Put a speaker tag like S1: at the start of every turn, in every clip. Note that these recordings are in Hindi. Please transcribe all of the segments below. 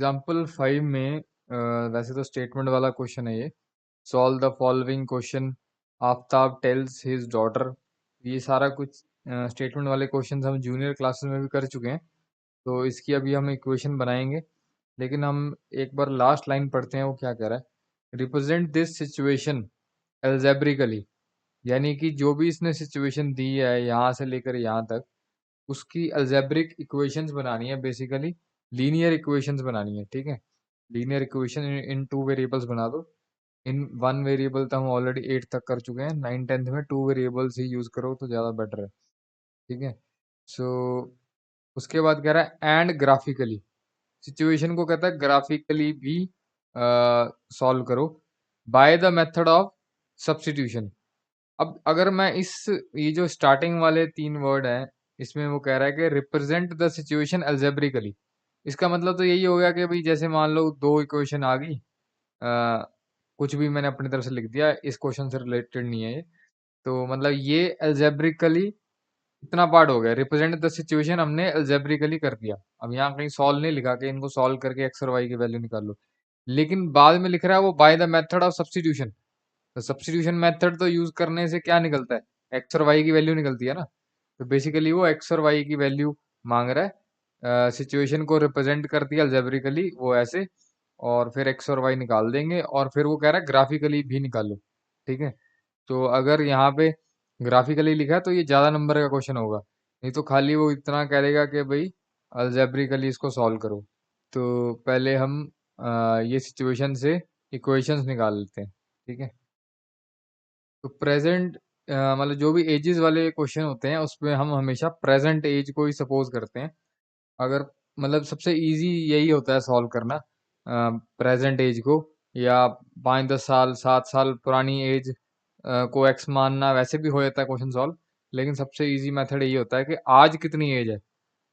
S1: एग्जाम्पल 5 में वैसे तो स्टेटमेंट वाला क्वेश्चन है ये। Solve the following question. Aftab tales his daughter. ये सारा कुछ स्टेटमेंट वाले क्वेश्चन हम जूनियर क्लासेस में भी कर चुके हैं। तो इसकी अभी हम इक्वेशन बनाएंगे, लेकिन हम एक बार लास्ट लाइन पढ़ते हैं वो क्या कह रहा है। रिप्रेजेंट दिस सिचुएशन एल्जेब्रिकली, यानी कि जो भी इसने सिचुएशन दी है यहाँ से लेकर यहाँ तक, उसकी अलजेब्रिक इक्वेशंस बनानी है। बेसिकली लीनियर इक्वेशंस बनानी है, ठीक है। Linear equation in two variables बना दो। इन वन वेरिएबल तो हम ऑलरेडी 8 तक कर चुके हैं, 9 10th में 2 वेरिएबल्स ही यूज करो तो ज़्यादा बेटर है, ठीक है। सो उसके बाद कह रहा है एंड ग्राफिकली, सिचुएशन को कहता है ग्राफिकली भी सॉल्व करो by the method of substitution. अब अगर मैं इस ये जो स्टार्टिंग वाले 3 वर्ड हैं, इसमें वो कह रहा है कि रिप्रेजेंट द सिचुएशन अलजेब्रिकली। इसका मतलब तो यही हो गया कि भाई जैसे मान लो 2 इक्वेशन आ गई, कुछ भी मैंने अपनी तरफ से लिख दिया, इस क्वेश्चन से रिलेटेड नहीं है ये। तो मतलब ये अलजेब्रिकली इतना पार्ट हो गया। रिप्रेजेंट द सिचुएशन हमने अलजेब्रिकली कर दिया। अब यहाँ कहीं सॉल्व नहीं लिखा कि इनको सॉल्व करके एक्स और वाई की वैल्यू निकाल लो, लेकिन बाद में लिख रहा है वो by the method of substitution. तो सब्स्टिट्यूशन मेथड तो यूज करने से क्या निकलता है, एक्स और वाई की वैल्यू निकलती है ना। तो बेसिकली वो एक्स और वाई की वैल्यू मांग रहा है। सिचुएशन को रिप्रेजेंट कर दिया अलजेब्रिकली वो ऐसे, और फिर एक्स और वाई निकाल देंगे, और फिर वो कह रहा है ग्राफिकली भी निकालो, ठीक है। तो अगर यहाँ पे ग्राफिकली लिखा है तो ये ज़्यादा नंबर का क्वेश्चन होगा, नहीं तो खाली वो इतना कह देगा कि भाई अलजेब्रिकली इसको सॉल्व करो। तो पहले हम ये सिचुएशन से इक्वेशंस निकाल लेते हैं, ठीक है। तो प्रेजेंट मतलब जो भी एजेस वाले क्वेश्चन होते हैं उसमें हम हमेशा प्रेजेंट एज को ही सपोज करते हैं। अगर मतलब सबसे इजी यही होता है सॉल्व करना प्रेजेंट एज को, या 5 10 साल 7 साल पुरानी एज को एक्स मानना, वैसे भी हो जाता है क्वेश्चन सॉल्व। लेकिन सबसे इजी मेथड यही होता है कि आज कितनी एज है।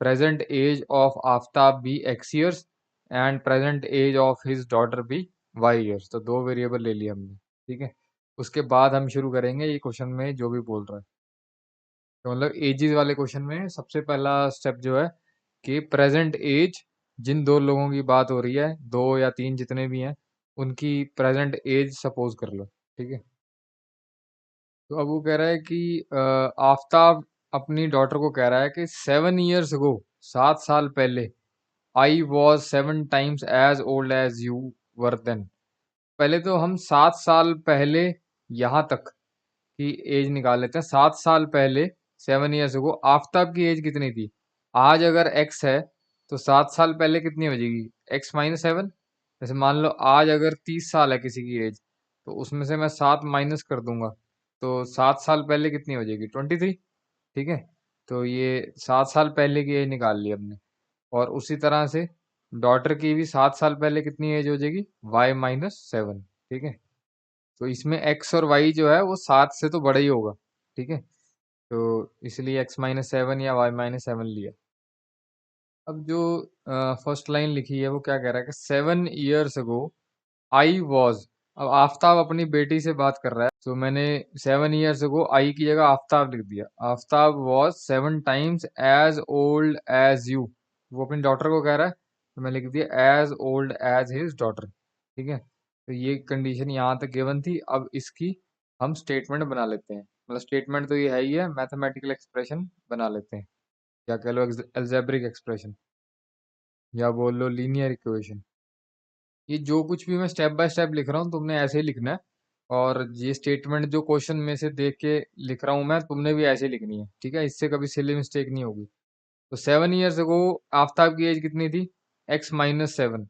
S1: Present age of Aftab be X years and present age of his daughter be Y years. तो 2 वेरिएबल ले लिया हमने, ठीक है। उसके बाद हम शुरू करेंगे ये क्वेश्चन में जो भी बोल रहा है। तो मतलब एजेस वाले क्वेश्चन में सबसे पहला स्टेप जो है कि प्रेजेंट एज, जिन 2 लोगों की बात हो रही है, 2 या 3 जितने भी हैं, उनकी प्रेजेंट एज सपोज कर लो, ठीक है। तो अब वो कह रहा है कि आफ्ताब अपनी डॉटर को कह रहा है कि 7 years ago, 7 साल पहले, I was 7 times as old as you were then. पहले तो हम 7 साल पहले यहाँ तक की एज निकाल लेते हैं। 7 साल पहले 7 years ago आफ्ताब की एज कितनी थी। आज अगर एक्स है तो 7 साल पहले कितनी हो जाएगी, x-7। जैसे मान लो आज अगर 30 साल है किसी की एज, तो उसमें से मैं 7 माइनस कर दूंगा, तो 7 साल पहले कितनी हो जाएगी 23, ठीक है। तो ये 7 साल पहले की एज निकाल ली हमने। और उसी तरह से डॉटर की भी 7 साल पहले कितनी एज हो जाएगी, y-7, ठीक है। तो इसमें x और y जो है वो 7 से तो बड़ा ही होगा, ठीक है। तो इसलिए x-7 या y-7 लिया। अब जो फर्स्ट लाइन लिखी है वो क्या कह रहा है कि 7 years ago आई वॉज। अब आफ्ताब अपनी बेटी से बात कर रहा है, तो मैंने 7 years ago आई की जगह आफ्ताब लिख दिया। Aftab was 7 times as old as you. वो अपनी डॉटर को कह रहा है, तो मैं लिख दिया as old as his daughter, ठीक है। तो ये कंडीशन यहाँ तक गिवन थी। अब इसकी हम स्टेटमेंट बना लेते हैं। मतलब स्टेटमेंट तो ये है ही है, मैथमेटिकल एक्सप्रेशन बना लेते हैं, या कह लो अलजेब्रिक एक्सप्रेशन, या बोल लो लीनियर इक्वेशन। ये जो कुछ भी मैं स्टेप बाय स्टेप लिख रहा हूँ तुमने ऐसे ही लिखना है, और ये स्टेटमेंट जो क्वेश्चन में से देख के लिख रहा हूँ मैं, तुमने भी ऐसे ही लिखनी है, ठीक है। इससे कभी सिली मिस्टेक नहीं होगी। तो 7 years ago आफ्ताब की एज कितनी थी, x-7।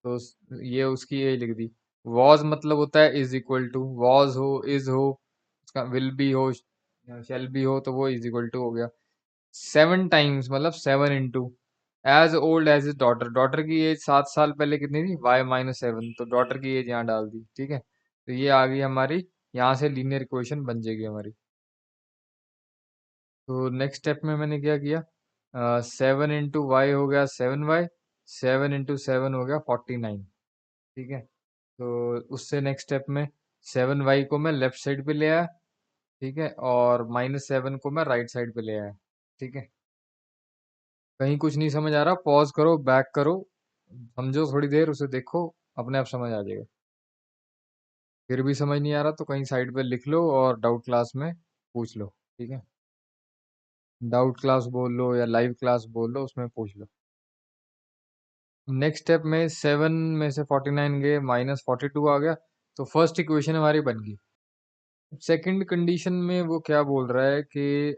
S1: तो ये उसकी एज लिख दी। वॉज मतलब होता है इज इक्वल टू, वॉज हो, इज हो, उसका विल बी हो, शेल बी हो, तो वो इज इक्वल टू हो गया। 7 times मतलब 7 into as old as is daughter. Daughter की एज 7 साल पहले कितनी थी, y-7। तो डॉटर की एज यहाँ डाल दी, ठीक है। तो ये आ गई हमारी, यहाँ से लीनियर इक्वेशन बन जाएगी हमारी। तो नेक्स्ट स्टेप में मैंने क्या किया, 7 into y हो गया 7y, 7 into 7 हो गया 49, ठीक है। तो उससे नेक्स्ट स्टेप में 7y को मैं लेफ्ट साइड पे ले आया, ठीक है, और -7 को मैं राइट साइड पे ले आया, ठीक है। कहीं कुछ नहीं समझ आ रहा, पॉज करो, बैक करो, समझो थोड़ी देर, उसे देखो, अपने आप समझ आ जाएगा। फिर भी समझ नहीं आ रहा तो कहीं साइड पे लिख लो और डाउट क्लास में पूछ लो, ठीक है? डाउट क्लास बोल लो या लाइव क्लास बोल लो, उसमें पूछ लो। नेक्स्ट स्टेप में 7 में से 49 गए, -42 आ गया, तो फर्स्ट इक्वेशन हमारी बन गई। सेकंड कंडीशन में वो क्या बोल रहा है कि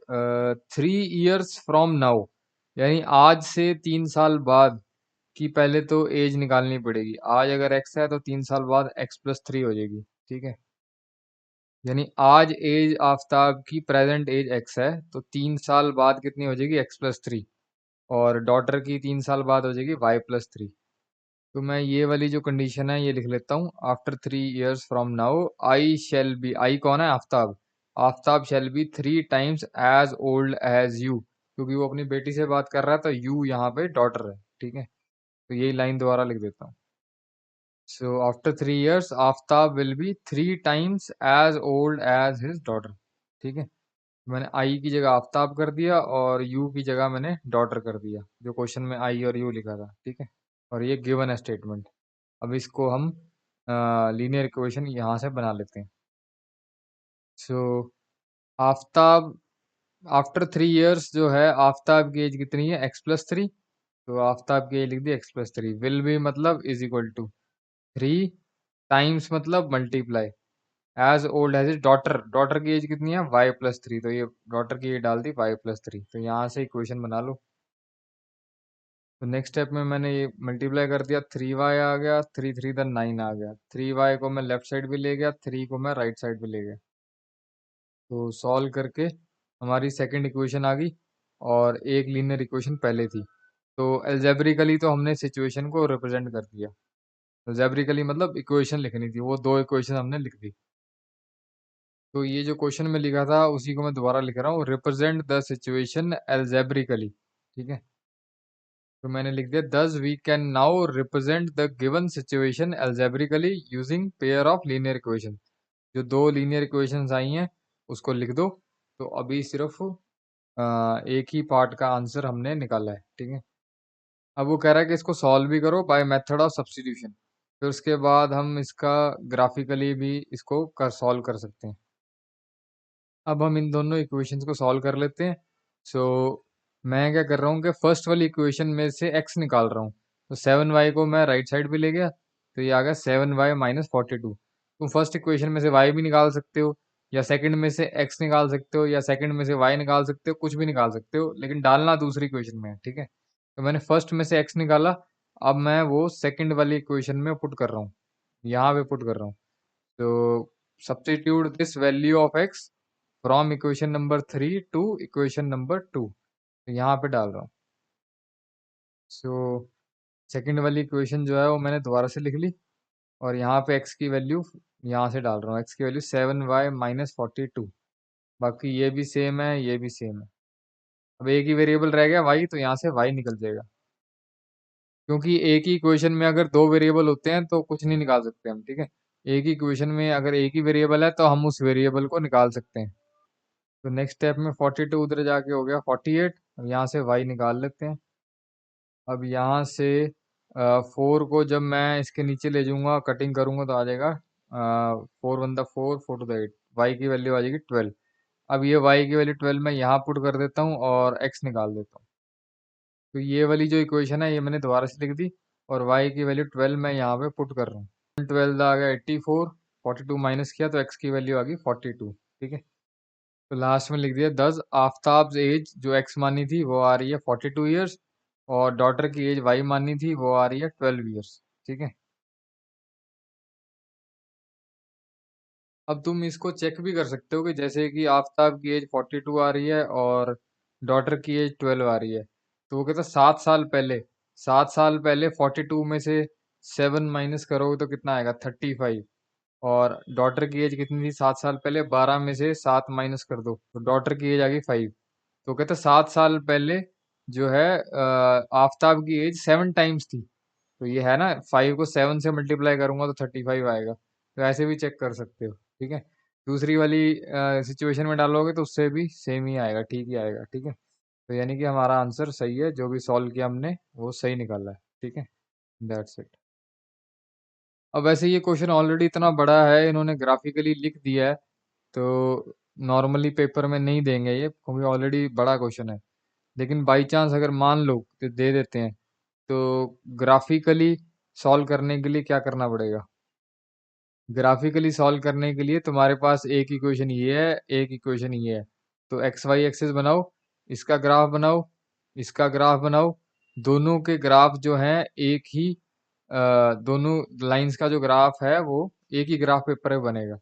S1: 3 इयर्स फ्रॉम नाउ, यानी आज से 3 साल बाद की पहले तो एज निकालनी पड़ेगी। आज अगर x है तो 3 साल बाद x+3 हो जाएगी, ठीक है? यानी आज एज आफ़ताब की प्रेज़ेंट एज x है, तो 3 साल बाद कितनी हो जाएगी x+3, और डॉटर की 3 साल बाद हो जाएगी y+3। तो मैं ये वाली जो कंडीशन है ये लिख लेता हूँ, after 3 years from now I shall be, I कौन है? Aftab. Aftab shall be 3 times as old as you, क्योंकि वो अपनी बेटी से बात कर रहा है तो यू यहाँ पे डॉटर है, ठीक है? तो यही लाइन दोबारा लिख देता हूँ। So after 3 years, Aftab will be 3 times as old as his daughter. ठीक है? मैंने आई की जगह आफ्ताब कर दिया और यू की जगह मैंने डॉटर कर दिया, जो क्वेश्चन में आई और यू लिखा था, ठीक है? और ये गिवन है स्टेटमेंट। अब इसको हम लीनियर इक्वेशन यहाँ से बना लेते हैं। सो आफ्ताब आफ्टर 3 इयर्स जो है, आफ्ताब की एज कितनी है? x+3। तो आफ्ताब की एज लिख दी x+3। विल बी मतलब इज इक्वल टू 3 टाइम्स मतलब multiply age old as is daughter. Daughter की एज कितनी है? y+3। तो ये डॉटर की एज डाल दी y+3। तो यहाँ से इक्वेशन बना लो। तो नेक्स्ट स्टेप में मैंने ये मल्टीप्लाई कर दिया, 3y आ गया, 3 3 then 9 आ गया। 3y को मैं लेफ्ट साइड पे ले गया, 3 को मैं राइट साइड पे ले गया। तो सॉल्व करके हमारी सेकंड इक्वेशन आ गई और एक लीनियर इक्वेशन पहले थी। तो एल्जेब्रिकली तो हमने सिचुएशन को रिप्रेजेंट कर दिया। एल्जेब्रिकली मतलब इक्वेशन लिखनी थी, वो दो इक्वेशन हमने लिख दी। तो ये जो क्वेश्चन में लिखा था उसी को मैं दोबारा लिख रहा हूँ, रिप्रेजेंट द सिचुएशन एल्जेब्रिकली, ठीक है? तो मैंने लिख दिया, thus we can now represent the given situation algebraically using pair of linear equation. जो दो लीनियर इक्वेशंस आई हैं उसको लिख दो। तो अभी सिर्फ एक ही पार्ट का आंसर हमने निकाला है, ठीक है? अब वो कह रहा है कि इसको सॉल्व भी करो बाय मेथड ऑफ सब्स्टिट्यूशन। फिर उसके बाद हम इसका ग्राफिकली भी इसको सॉल्व कर सकते हैं। अब हम इन दोनों इक्वेशंस को सॉल्व कर लेते हैं। सो मैं क्या कर रहा हूँ कि फर्स्ट वाली इक्वेशन में से x निकाल रहा हूँ। तो 7y को मैं राइट साइड पे ले गया, तो ये आ गया 7y माइनस 42। तुम फर्स्ट इक्वेशन में से y भी निकाल सकते हो, या सेकंड में से x निकाल सकते हो, या सेकंड में से y निकाल सकते हो, कुछ भी निकाल सकते हो, लेकिन डालना दूसरी इक्वेशन में है, ठीक है? तो मैंने फर्स्ट में से x निकाला, अब मैं वो सेकंड वाली इक्वेशन में पुट कर रहा हूँ, यहाँ पे पुट कर रहा हूँ। तो substitute this value of x from equation number 3 to equation number 2, तो यहाँ पे डाल रहा हूँ। सो सेकंड वाली इक्वेशन जो है वो मैंने दोबारा से लिख ली, और यहाँ पे x की वैल्यू यहाँ से डाल रहा हूँ। x की वैल्यू 7y माइनस 42। बाकी ये भी सेम है, ये भी सेम है। अब एक ही वेरिएबल रह गया y, तो यहाँ से y निकल जाएगा, क्योंकि एक ही इक्वेशन में अगर दो वेरिएबल होते हैं तो कुछ नहीं निकाल सकते हम, ठीक है? एक ही इक्वेशन में अगर एक ही वेरिएबल है तो हम उस वेरिएबल को निकाल सकते हैं। तो नेक्स्ट स्टेप में 42 उधर जाके हो गया 48। अब यहाँ से y निकाल लेते हैं। अब यहाँ से 4 को जब मैं इसके नीचे ले जाऊंगा, कटिंग करूंगा, तो आ जाएगा 4 one the 4, 4 to the 8। y की वैल्यू आ जाएगी 12। अब ये y की वैल्यू 12 मैं यहाँ पुट कर देता हूँ और x निकाल देता हूँ। तो ये वाली जो इक्वेशन है ये मैंने दोबारा से लिख दी, और y की वैल्यू 12 मैं यहाँ पे पुट कर रहा हूँ। 12 आ गया 84, 42 माइनस किया तो x की वैल्यू आ गई 42, ठीक है? तो लास्ट में लिख दिया, दस आफ्ताब्स एज जो x मानी थी वो आ रही है 42 ईयर्स, और डॉटर की एज y मानी थी वो आ रही है 12 ईयर्स, ठीक है? अब तुम इसको चेक भी कर सकते हो कि जैसे कि आफ्ताब की एज 42 आ रही है और डॉटर की एज 12 आ रही है, तो वो कहता है 7 साल पहले 42 में से 7 माइनस करोगे तो कितना आएगा? 35। और डॉटर की एज कितनी थी 7 साल पहले? 12 में से 7 माइनस कर दो तो डॉटर की एज आ गई 5। तो कहते 7 साल पहले जो है आफ्ताब की एज 7 टाइम्स थी। तो ये है ना, 5 को 7 से मल्टीप्लाई करूंगा तो 35 आएगा। तो ऐसे भी चेक कर सकते हो, ठीक है? दूसरी वाली सिचुएशन में डालोगे तो उससे भी सेम ही आएगा, ठीक ही आएगा, ठीक है? तो यानी कि हमारा आंसर सही है, जो भी सॉल्व किया हमने वो सही निकाला है, ठीक है? That's it. अब वैसे ये क्वेश्चन ऑलरेडी इतना बड़ा है, इन्होंने ग्राफिकली लिख दिया है, तो नॉर्मली पेपर में नहीं देंगे ये, क्योंकि ऑलरेडी बड़ा क्वेश्चन है। लेकिन बाई चांस अगर मान लो तो दे देते हैं, तो ग्राफिकली सॉल्व करने के लिए क्या करना पड़ेगा? ग्राफिकली सॉल्व करने के लिए तुम्हारे पास एक इक्वेशन ये है, एक इक्वेशन ये है। तो एक्स वाई एक्सिस बनाओ, इसका ग्राफ बनाओ, इसका ग्राफ बनाओ। दोनों के ग्राफ जो हैं एक ही दोनों लाइंस का जो ग्राफ है वो एक ही ग्राफ पेपर पे बनेगा।